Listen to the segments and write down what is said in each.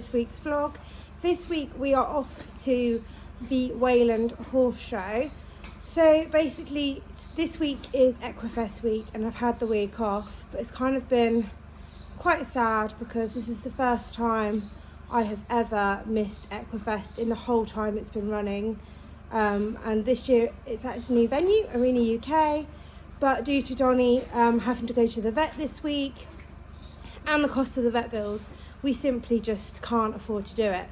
this week's vlog. This week we are off to the Wayland horse show. So basically this week is Equifest week and I've had the week off, but it's kind of been quite sad because this is the first time I have ever missed Equifest in the whole time it's been running. And this year it's at its new venue, Arena UK, but due to Donnie having to go to the vet this week and the cost of the vet bills, we simply just can't afford to do it.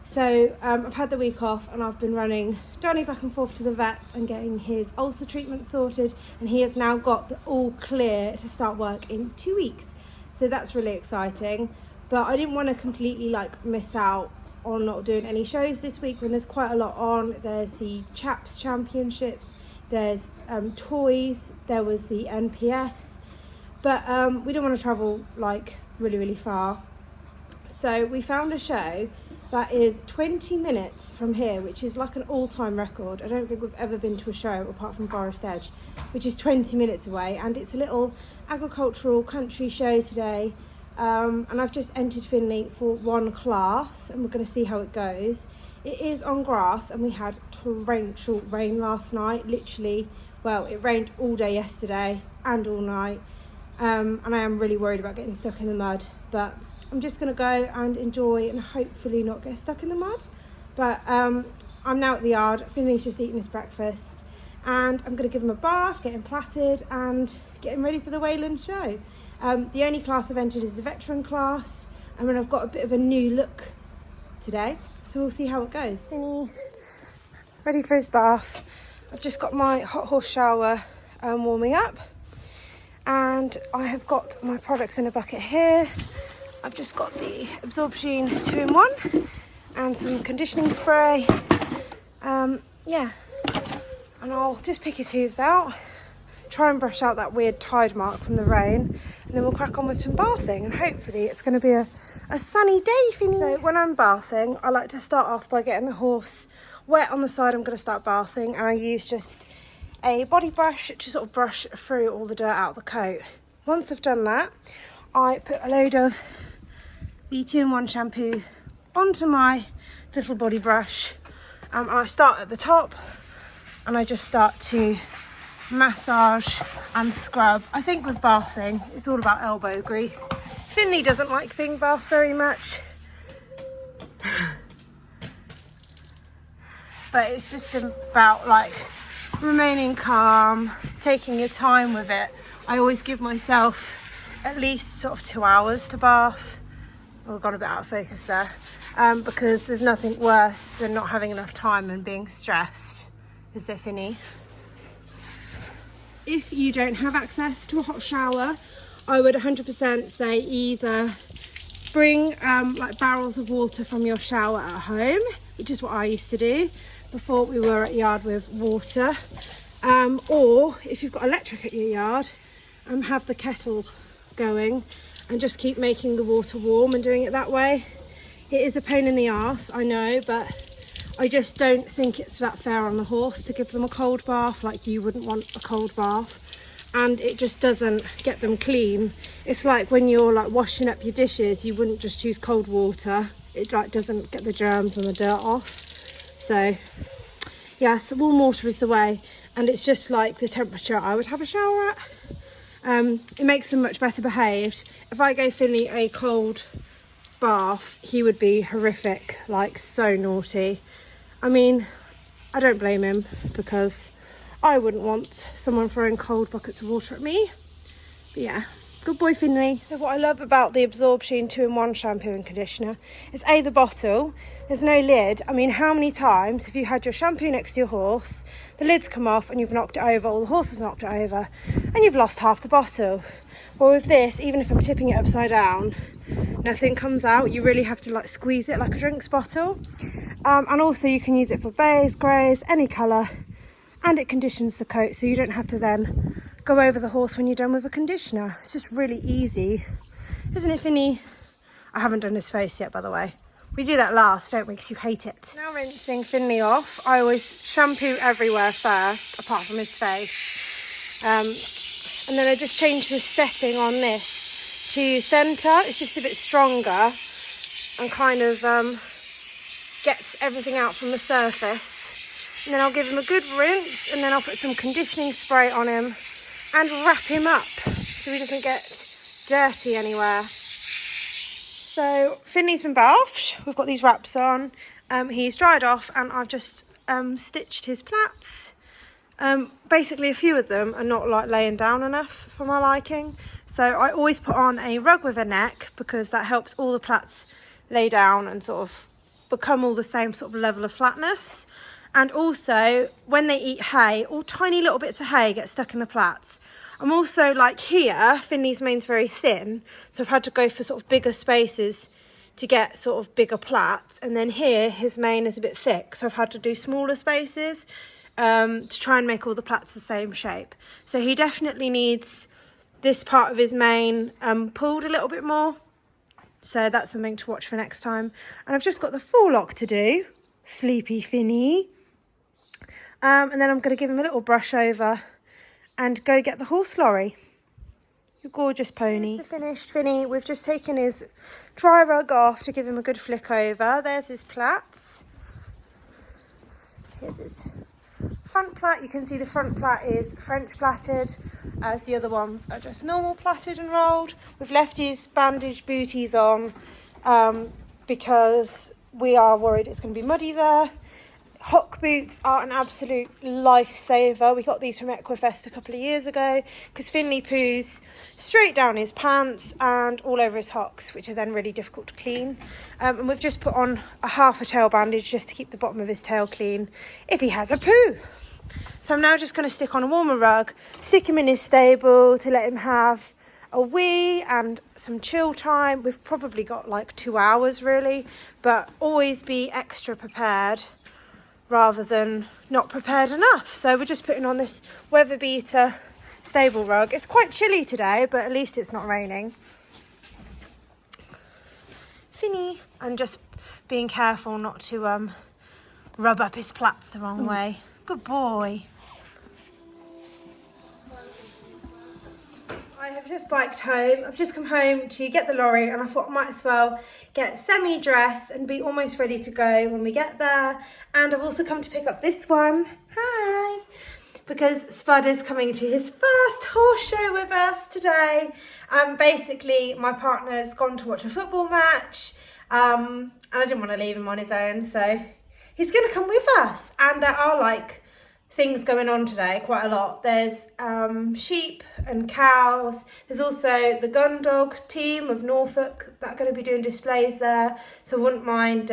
So I've had the week off and I've been running Donnie back and forth to the vets and getting his ulcer treatment sorted, and he has now got the all clear to start work in 2 weeks. So that's really exciting, but I didn't want to completely miss out on not doing any shows this week when there's quite a lot on. There's the Chaps Championships, there's toys, there was the NPS, but we didn't want to travel really far. So we found a show that is 20 minutes from here, which is like an all-time record. I don't think we've ever been to a show apart from Forest Edge, which is 20 minutes away, and it's a little agricultural country show today. And I've just entered Finley for one class and we're going to see how it goes. It is on grass and we had torrential rain last night, literally. Well, it rained all day yesterday and all night, and I am really worried about getting stuck in the mud, but I'm just going to go and enjoy and hopefully not get stuck in the mud. But I'm now at the yard. Finley's just eating his breakfast and I'm going to give him a bath, get him plaited and get him ready for the Wayland show. The only class I've entered is the veteran class, and then I've got a bit of a new look today, so we'll see how it goes. Finny, ready for his bath. I've just got my hot horse shower warming up, and I have got my products in a bucket here. I've just got the Absorption 2-in-1 and some conditioning spray. Yeah, and I'll just pick his hooves out, try and brush out that weird tide mark from the rain, and then we'll crack on with some bathing, and hopefully it's going to be a sunny day, Finny. So when I'm bathing, I like to start off by getting the horse wet on the side I'm going to start bathing, and I use just a body brush to sort of brush through all the dirt out of the coat. Once I've done that, I put a load of the 2-in-1 shampoo onto my little body brush, and I start at the top and I just start to massage and scrub. I think with bathing it's all about elbow grease. Finley doesn't like being bathed very much, but it's just about remaining calm, taking your time with it. I always give myself at least sort of 2 hours to bath. I've gone a bit out of focus there, because there's nothing worse than not having enough time and being stressed. Is there, Finny? If you don't have access to a hot shower, I would 100% say either bring barrels of water from your shower at home, which is what I used to do before we were at yard with water, or if you've got electric at your yard, have the kettle going and just keep making the water warm and doing it that way. It is a pain in the arse, I know, but I just don't think it's that fair on the horse to give them a cold bath like you wouldn't want a cold bath, and it just doesn't get them clean. It's like when you're washing up your dishes, you wouldn't just choose cold water. It doesn't get the germs and the dirt off. So yes, warm water is the way, and it's just like the temperature I would have a shower at. It makes them much better behaved. If I gave Finley a cold bath, he would be horrific, so naughty. I mean, I don't blame him, because I wouldn't want someone throwing cold buckets of water at me. But yeah, good boy, Finley. So what I love about the Absorption 2-in-1 shampoo and conditioner is the bottle. There's no lid. I mean, how many times have you had your shampoo next to your horse, the lid's come off and you've knocked it over, or the horse has knocked it over, and you've lost half the bottle? Well, with this, even if I'm tipping it upside down, nothing comes out. You really have to squeeze it like a drinks bottle. And also you can use it for bays, greys, any colour, and it conditions the coat, so you don't have to then go over the horse when you're done with a conditioner. It's just really easy, isn't it, Finny? I haven't done his face yet, by the way. We do that last, don't we, because you hate it. Now rinsing Finley off, I always shampoo everywhere first, apart from his face. And then I just change the setting on this to centre. It's just a bit stronger. and kind of gets everything out from the surface. And then I'll give him a good rinse, and then I'll put some conditioning spray on him and wrap him up so he doesn't get dirty anywhere. So Finley's been bathed. We've got these wraps on. He's dried off, and I've just stitched his plaits. Basically, a few of them are not like laying down enough for my liking. So I always put on a rug with a neck because that helps all the plaits lay down and sort of become all the same sort of level of flatness. And also, when they eat hay, all tiny little bits of hay get stuck in the plaits. I'm also, like here, Finley's mane's very thin, so I've had to go for sort of bigger spaces to get sort of bigger plaits. And then here, his mane is a bit thick, so I've had to do smaller spaces to try and make all the plaits the same shape. So he definitely needs this part of his mane pulled a little bit more. So that's something to watch for next time. And I've just got the forelock to do. Sleepy Finny. And then I'm going to give him a little brush over and go get the horse lorry. Your gorgeous pony. Here's the finished Finny. We've just taken his dry rug off to give him a good flick over. There's his plaits. Here's his front plait. You can see the front plait is French plaited, as the other ones are just normal plaited and rolled. We've left his bandage booties on because we are worried it's going to be muddy there. Hock boots are an absolute lifesaver. We got these from Equifest a couple of years ago because Finley poos straight down his pants and all over his hocks, which are then really difficult to clean. And we've just put on a half a tail bandage just to keep the bottom of his tail clean if he has a poo. So I'm now just going to stick on a warmer rug, stick him in his stable to let him have a wee and some chill time. We've probably got like 2 hours really, but always be extra prepared rather than not prepared enough. So we're just putting on this weather beater stable rug. It's quite chilly today, but at least it's not raining. Finny. And just being careful not to rub up his plaits the wrong way. Good boy. I have just biked home. I've just come home to get the lorry, and I thought I might as well get semi-dressed and be almost ready to go when we get there. And I've also come to pick up this one. Hi! Because Spud is coming to his first horse show with us today. Basically, my partner's gone to watch a football match, and I didn't want to leave him on his own, so he's going to come with us. And there are like things going on today, quite a lot. There's sheep and cows. There's also the gun dog team of Norfolk that are going to be doing displays there. So I wouldn't mind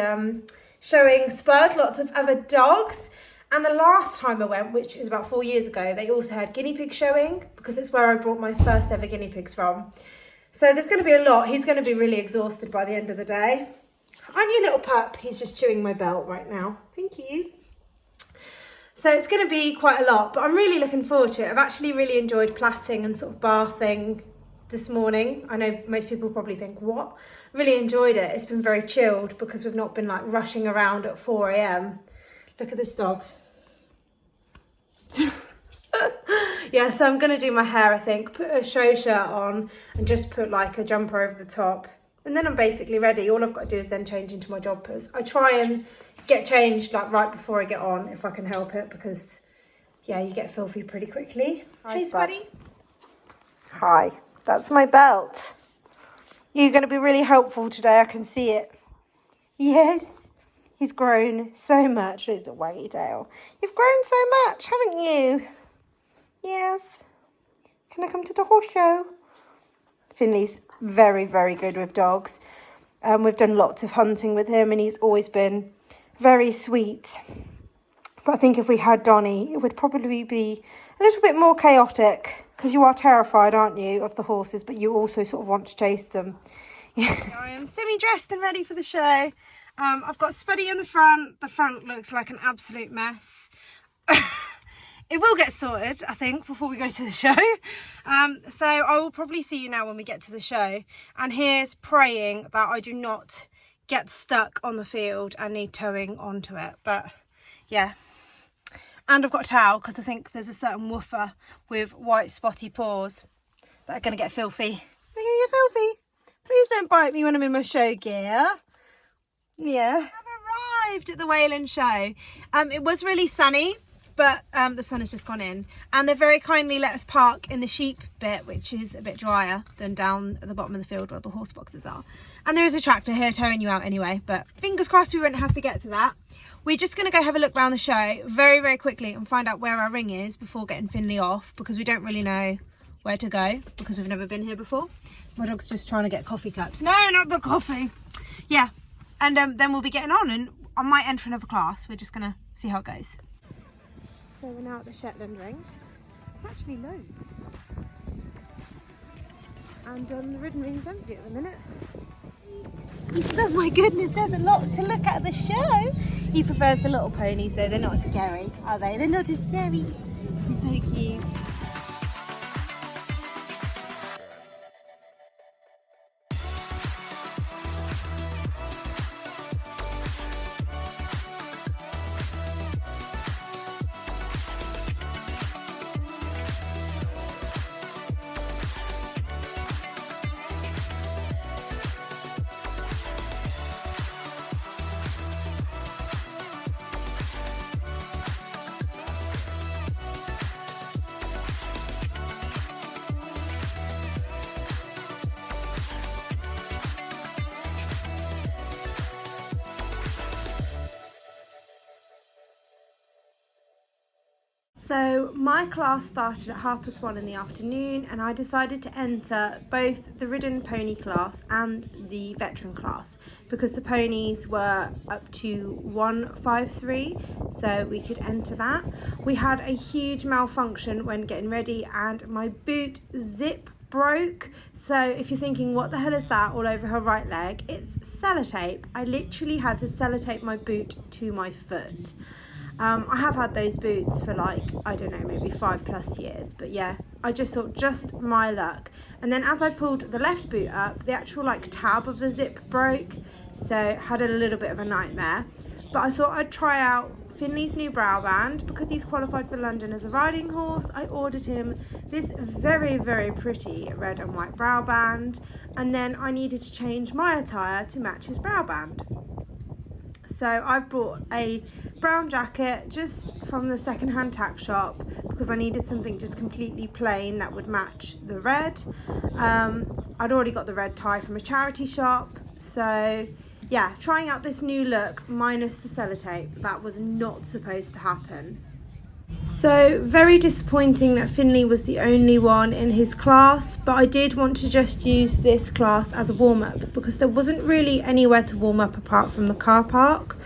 showing Spud lots of other dogs. And the last time I went, which is about 4 years ago, they also had guinea pig showing because it's where I brought my first ever guinea pigs from. So there's going to be a lot. He's going to be really exhausted by the end of the day. Aren't you, little pup? He's just chewing my belt right now. Thank you. So it's going to be quite a lot, but I'm really looking forward to it. I've actually really enjoyed plaiting and sort of bathing this morning. I know most people probably think, what? Really enjoyed it. It's been very chilled because we've not been like rushing around at 4 a.m. Look at this dog. Yeah, so I'm going to do my hair, I think. Put a show shirt on and just put like a jumper over the top. And then I'm basically ready. All I've got to do is then change into my joggers. I try and get changed like right before I get on if I can help it, because yeah, you get filthy pretty quickly. Hey, Spuddy. Hi, that's my belt. You're going to be really helpful today, I can see it. Yes, he's grown so much. There's the waggy tail. You've grown so much, haven't you? Yes. Can I come to the horse show? Finley's very, very good with dogs. We've done lots of hunting with him and he's always been very sweet. But I think if we had Donnie, it would probably be a little bit more chaotic, because you are terrified, aren't you, of the horses, but you also sort of want to chase them. I am semi-dressed and ready for the show. I've got Spuddy in the front. The front looks like an absolute mess. It will get sorted, I think, before we go to the show. So I will probably see you now when we get to the show. And here's praying that I do not get stuck on the field and need towing onto it. But yeah. And I've got a towel because I think there's a certain woofer with white spotty paws that are going to get filthy. They're going to get filthy. Please don't bite me when I'm in my show gear. Yeah. I've arrived at the Wayland show. It was really sunny, but the sun has just gone in, and they very kindly let us park in the sheep bit, which is a bit drier than down at the bottom of the field where the horse boxes are. And there is a tractor here towing you out anyway, but fingers crossed we won't have to get to that. We're just going to go have a look around the show very, very quickly and find out where our ring is before getting Finley off, because we don't really know where to go because we've never been here before. My dog's just trying to get coffee cups. No, not the coffee. Yeah, and then we'll be getting on, and I might enter another class. We're just going to see how it goes. So we're now at the Shetland ring. There's actually loads. And the Ridden ring's empty at the minute. Oh my goodness, there's a lot to look at the show. He prefers the little ponies though, they're not as scary, are they? They're not as scary. He's so cute. So my class started at 1:30 in the afternoon, and I decided to enter both the Ridden pony class and the veteran class because the ponies were up to 153, so we could enter that. We had a huge malfunction when getting ready, and my boot zip broke. So if you're thinking what the hell is that all over her right leg, it's sellotape. I literally had to sellotape my boot to my foot. I have had those boots for like, I don't know, maybe 5+ years, but yeah, I just thought just my luck. And then as I pulled the left boot up, the actual like tab of the zip broke, so had a little bit of a nightmare. But I thought I'd try out Finley's new brow band because he's qualified for London as a riding horse. I ordered him this very, very pretty red and white brow band, and then I needed to change my attire to match his brow band. So I've bought a brown jacket just from the second-hand tack shop because I needed something just completely plain that would match the red. I'd already got the red tie from a charity shop, so yeah, trying out this new look minus the sellotape. That was not supposed to happen. So very disappointing that Finley was the only one in his class, but I did want to just use this class as a warm-up because there wasn't really anywhere to warm up apart from the car park.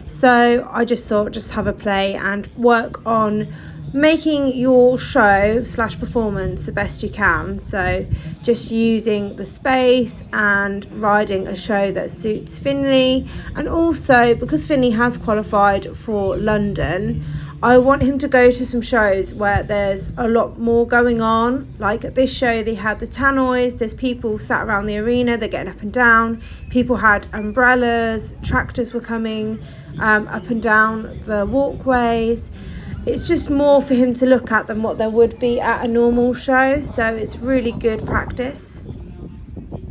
So I just thought just have a play and work on making your show / performance the best you can. So just using the space and riding a show that suits Finley, and also because Finley has qualified for London, I want him to go to some shows where there's a lot more going on. Like at this show, they had the tannoys, there's people sat around the arena, they're getting up and down. People had umbrellas, tractors were coming up and down the walkways. It's just more for him to look at than what there would be at a normal show. So it's really good practice.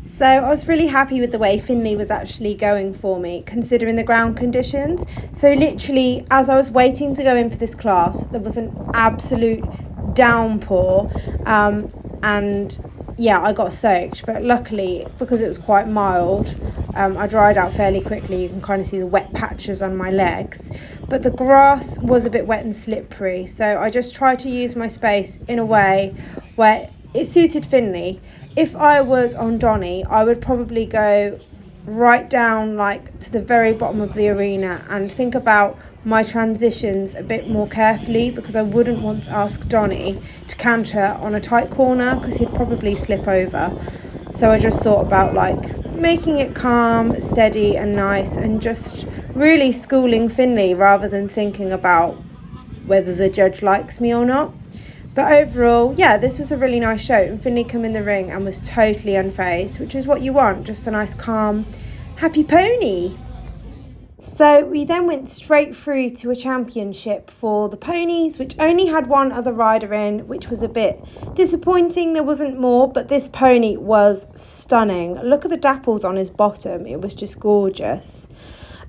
So I was really happy with the way Finley was actually going for me, considering the ground conditions. So literally, as I was waiting to go in for this class, there was an absolute downpour. And yeah, I got soaked. But luckily, because it was quite mild, I dried out fairly quickly. You can kind of see the wet patches on my legs. But the grass was a bit wet and slippery. So I just tried to use my space in a way where it suited Finley. If I was on Donnie, I would probably go right down like to the very bottom of the arena and think about my transitions a bit more carefully, because I wouldn't want to ask Donnie to canter on a tight corner because he'd probably slip over. So I just thought about like making it calm, steady and nice, and just really schooling Finley rather than thinking about whether the judge likes me or not. But overall, yeah, this was a really nice show, and Finley came in the ring and was totally unfazed, which is what you want, just a nice, calm, happy pony. So we then went straight through to a championship for the ponies, which only had one other rider in, which was a bit disappointing. There wasn't more, but this pony was stunning. Look at the dapples on his bottom. It was just gorgeous.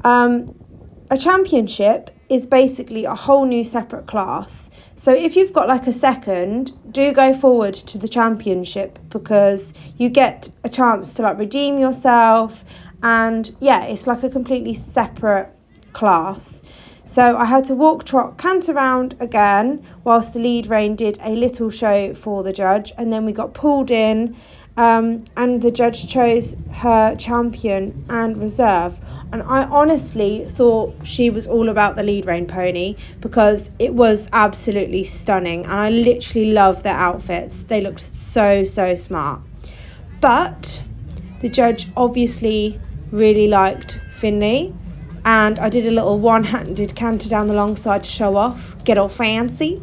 A championship is basically a whole new separate class. So if you've got like a second, do go forward to the championship, because you get a chance to like redeem yourself, and yeah, it's like a completely separate class. So I had to walk, trot, canter around again whilst the lead rein did a little show for the judge, and then we got pulled in, and the judge chose her champion and reserve. And I honestly thought she was all about the lead rein pony, because it was absolutely stunning, and I literally love their outfits. They looked so smart. But the judge obviously really liked Finley, and I did a little one-handed canter down the long side to show off, get all fancy,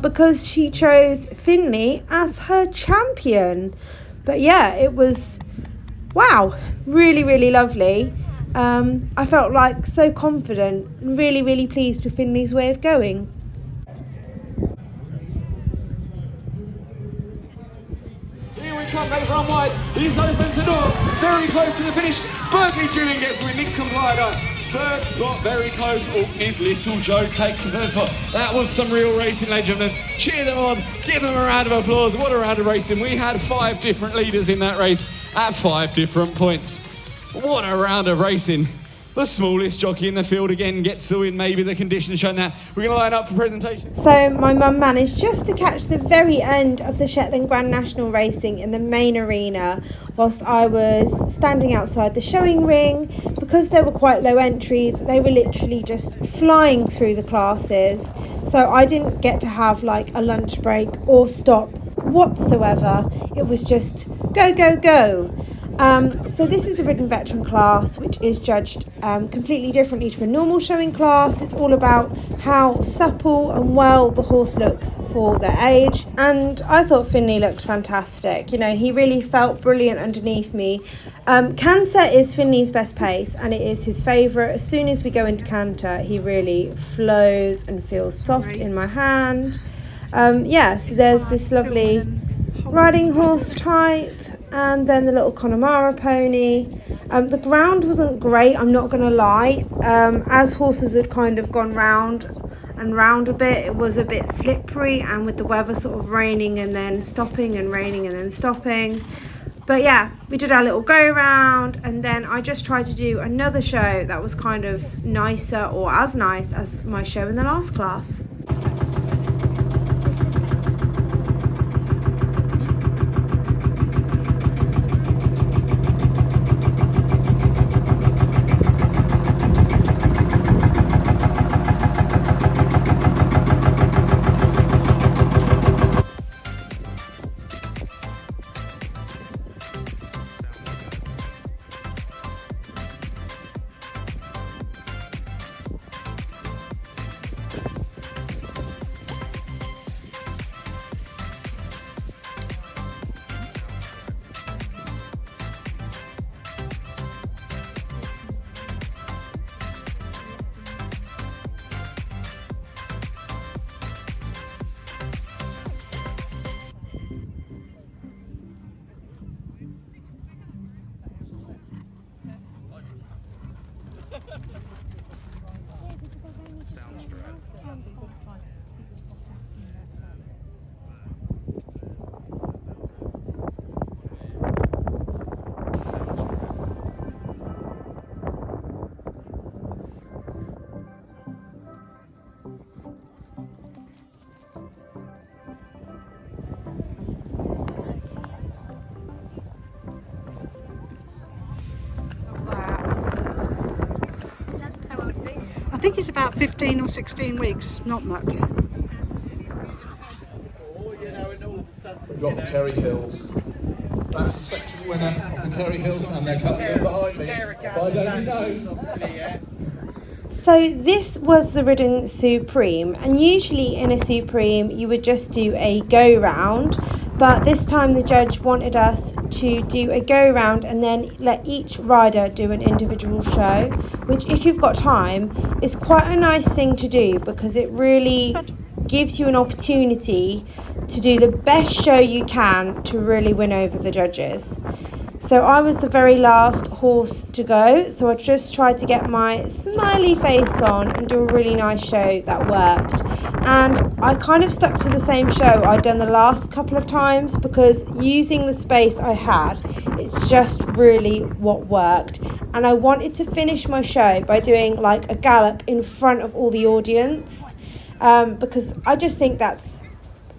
because she chose Finley as her champion. But yeah, it was, wow, really lovely. I felt like so confident and really pleased with Finley's way of going. Here we come, over on wide. He's opens the door, very close to the finish. Berkeley Julian gets the win, Nick's Complier. Third spot, very close. Orkney's Little Joe takes the third spot. That was some real racing, ladies and gentlemen. Cheer them on, give them a round of applause. What a round of racing. We had 5 different leaders in that race at 5 different points. What a round of racing. The smallest jockey in the field again gets the win. Maybe the conditions shown that. We're going to line up for presentation. So my mum managed just to catch the very end of the Shetland Grand National racing in the main arena, whilst I was standing outside the showing ring. Because there were quite low entries, they were literally just flying through the classes. So I didn't get to have like a lunch break or stop whatsoever. It was just go. So this is the Ridden veteran class, which is judged completely differently to a normal showing class. It's all about how supple and well the horse looks for their age, and I thought Finley looked fantastic. You know, he really felt brilliant underneath me. Canter is Finley's best pace, and it is his favourite. As soon as we go into canter, he really flows and feels soft in my hand. So there's this lovely riding horse type, and then the little Connemara pony. The ground wasn't great, I'm not going to lie. As horses had kind of gone round and round a bit, it was a bit slippery, and with the weather sort of raining and then stopping and raining and then stopping. But yeah, we did our little go round, and then I just tried to do another show that was kind of nicer, or as nice as my show in the last class. I think it's about 15 or 16 weeks, not much. We've got the Kerry Hills. That's the section winner of the Kerry Hills, and they're coming in behind me. I don't know. So this was the Ridden Supreme, and usually in a Supreme you would just do a go round, but this time the judge wanted us to do a go round and then let each rider do an individual show, which if you've got time is quite a nice thing to do, because it really gives you an opportunity to do the best show you can to really win over the judges. So I was the very last horse to go, so I just tried to get my smiley face on and do a really nice show that worked. And I kind of stuck to the same show I'd done the last couple of times, because using the space I had, it's just really what worked. And I wanted to finish my show by doing like a gallop in front of all the audience, because I just think that's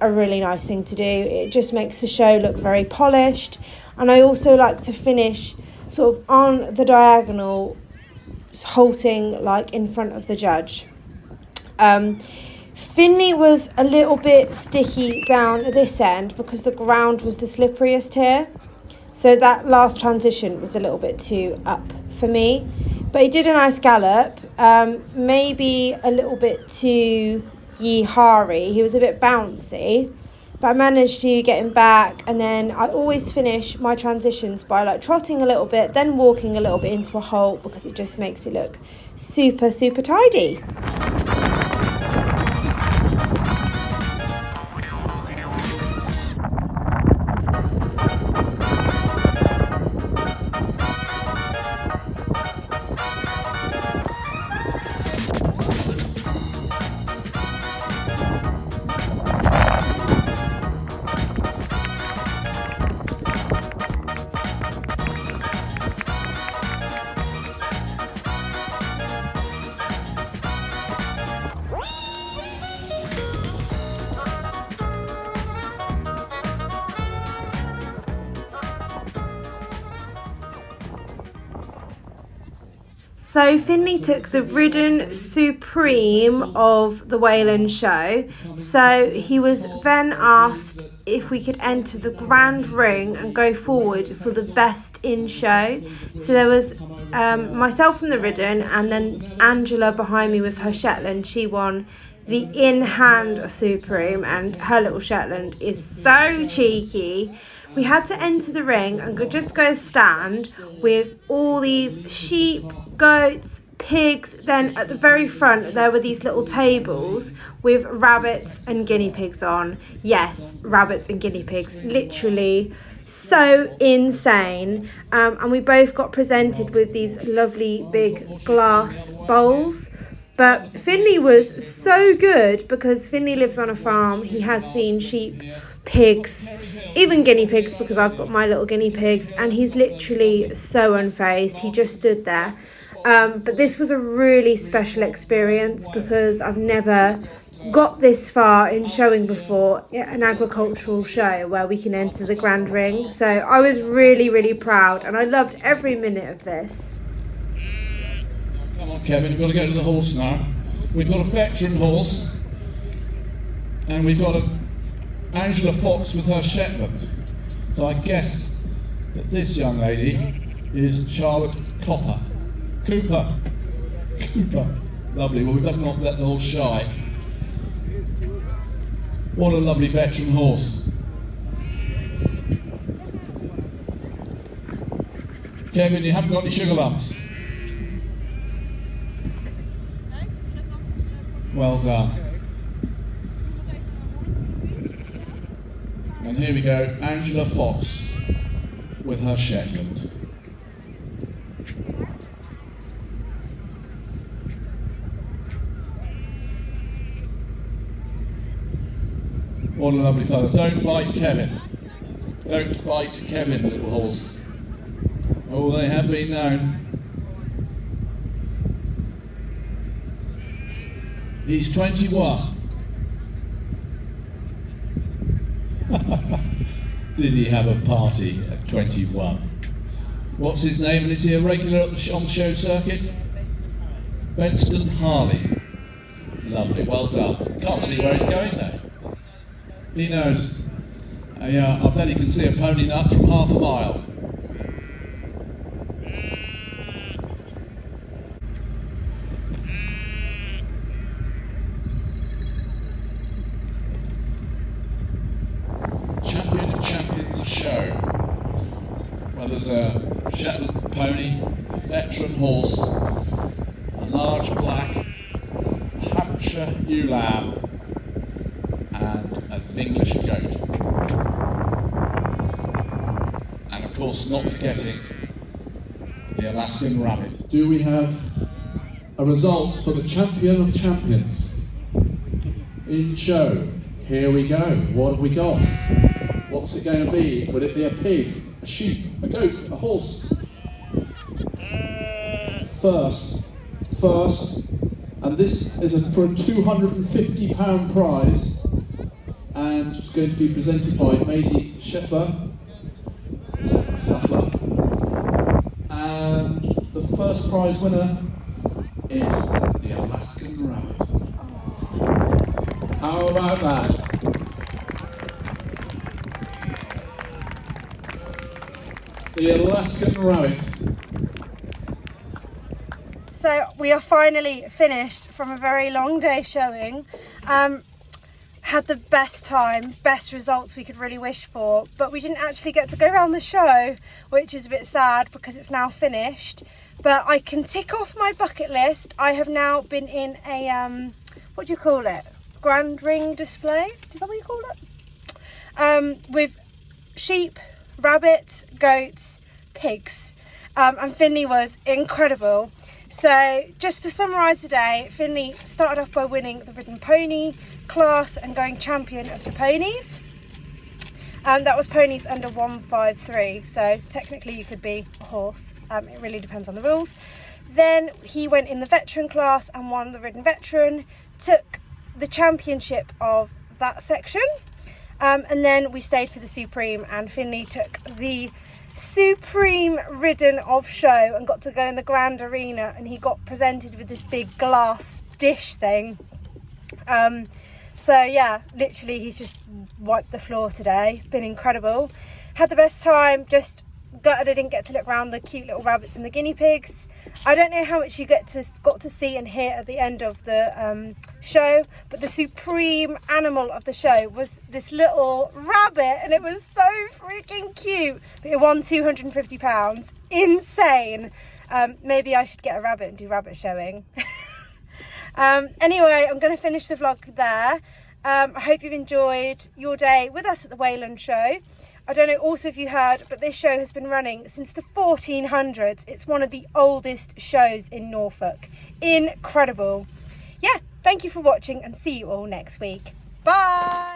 a really nice thing to do. It just makes the show look very polished. And I also like to finish sort of on the diagonal, halting like in front of the judge. Finley was a little bit sticky down this end because the ground was the slipperiest here. So that last transition was a little bit too up for me. But he did a nice gallop, maybe a little bit too yee-hawry. He was a bit bouncy. But I managed to get him back, and then I always finish my transitions by like trotting a little bit, then walking a little bit into a halt, because it just makes it look super, super tidy. So Finley took the Ridden Supreme of the Wayland show. So he was then asked if we could enter the grand ring and go forward for the best in show. So there was myself from the Ridden, and then Angela behind me with her Shetland. She won the in-hand Supreme, and her little Shetland is so cheeky. We had to enter the ring and could just go stand with all these sheep, goats, pigs. Then at the very front there were these little tables with rabbits and guinea pigs on. Yes, rabbits and guinea pigs, literally so insane. And we both got presented with these lovely big glass bowls. But Finley was so good because Finley lives on a farm. He has seen sheep, pigs, even guinea pigs, because I've got my little guinea pigs, and he's literally so unfazed. He just stood there. But this was a really special experience because I've never got this far in showing before, an agricultural show where we can enter the grand ring. So I was really, really proud, and I loved every minute of this. Come on, Kevin, we've got to go to the horse now. We've got a veteran horse, and we've got Angela Fox with her Shetland. So I guess that this young lady is Charlotte Cooper. Lovely. Well, we better not let the horse shy. What a lovely veteran horse. Kevin, you haven't got any sugar lumps. Well done. And here we go, Angela Fox with her Shetland. What a lovely fellow. Don't bite Kevin. Don't bite Kevin, little horse. Oh, they have been known. He's 21. Did he have a party at 21? What's his name, and is he a regular on the show circuit? Benston Harley. Lovely, well done. Can't see where he's going though. He knows. I bet he can see a pony nut from half a mile. Champion of Champions show. Well, there's a Shetland pony, a veteran horse, a large black Hampshire ewe lamb, and an English goat. And of course not forgetting the Alaskan Rabbit. Do we have a result for the champion of champions in show? Here we go. What have we got? What's it going to be? Would it be a pig, a sheep, a goat, a horse? First, and this is for a £250 prize, and it's going to be presented by Maisie Scheffler. And the first prize winner is the Alaskan Rabbit. How about that? The Alaskan Rabbit. So we are finally finished from a very long day showing. Had the best time, best results we could really wish for, but we didn't actually get to go around the show, which is a bit sad because it's now finished. But I can tick off my bucket list. I have now been in a, what do you call it? Grand ring display? Is that what you call it? With sheep, rabbits, goats, pigs. And Finley was incredible. So just to summarise the day, Finley started off by winning the Ridden pony class and going champion of the ponies. That was ponies under 153, so technically you could be a horse. It really depends on the rules. Then he went in the veteran class and won the Ridden veteran, took the championship of that section, and then we stayed for the Supreme, and Finley took the Supreme Ridden of show and got to go in the grand arena, and he got presented with this big glass dish thing. So yeah, literally he's just wiped the floor today. Been incredible. Had the best time. Just gutted I didn't get to look around the cute little rabbits and the guinea pigs. I don't know how much you got to see and hear at the end of the show, but the supreme animal of the show was this little rabbit, and it was so freaking cute. But it won £250. Insane. Maybe I should get a rabbit and do rabbit showing. Anyway, I'm going to finish the vlog there. I hope you've enjoyed your day with us at the Wayland show. I don't know also if you heard, but this show has been running since the 1400s. It's one of the oldest shows in Norfolk. Incredible. Yeah, thank you for watching and see you all next week. Bye!